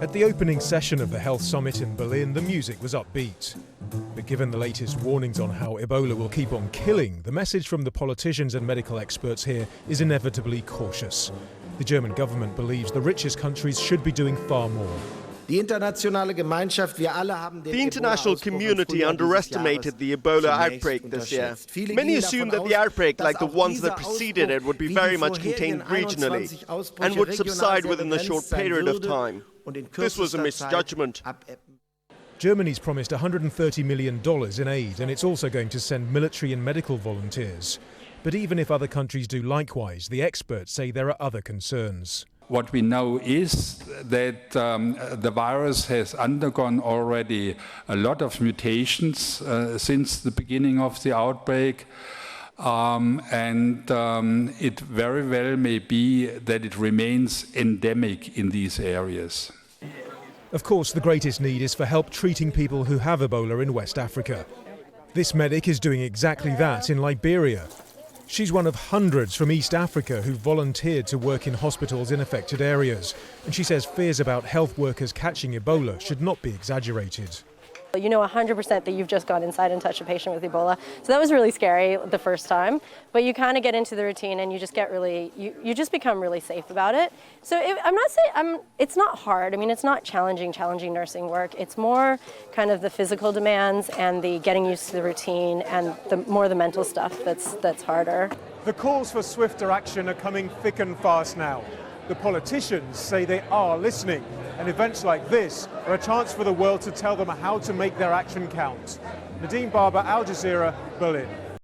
At the opening session of the Health Summit in Berlin, the music was upbeat. But given the latest warnings on how Ebola will keep on killing, the message from the politicians and medical experts here is inevitably cautious. The German government believes the richest countries should be doing far more. The international community underestimated the Ebola outbreak this year. Many assumed that the outbreak, like the ones that preceded it, would be very much contained regionally and would subside within a short period of time. This was a misjudgment. Germany's promised $130 million in aid, and it's also going to send military and medical volunteers. But even if other countries do likewise, the experts say there are other concerns. What we know is that the virus has undergone already a lot of mutations since the beginning of the outbreak. It very well may be that it remains endemic in these areas. Of course, the greatest need is for help treating people who have Ebola in West Africa. This medic is doing exactly that in Liberia. She's one of hundreds from East Africa who volunteered to work in hospitals in affected areas. And she says fears about health workers catching Ebola should not be exaggerated. You know 100% that you've just gone inside and touched a patient with Ebola. So that was really scary the first time. But you kind of get into the routine and you just get really, you just become really safe about it. So it's not hard. I mean, it's not challenging nursing work. It's more kind of the physical demands and the getting used to the routine and more the mental stuff that's harder. The calls for swifter action are coming thick and fast now. The politicians say they are listening, and events like this are a chance for the world to tell them how to make their action count. Nadim, Al Jazeera, Berlin.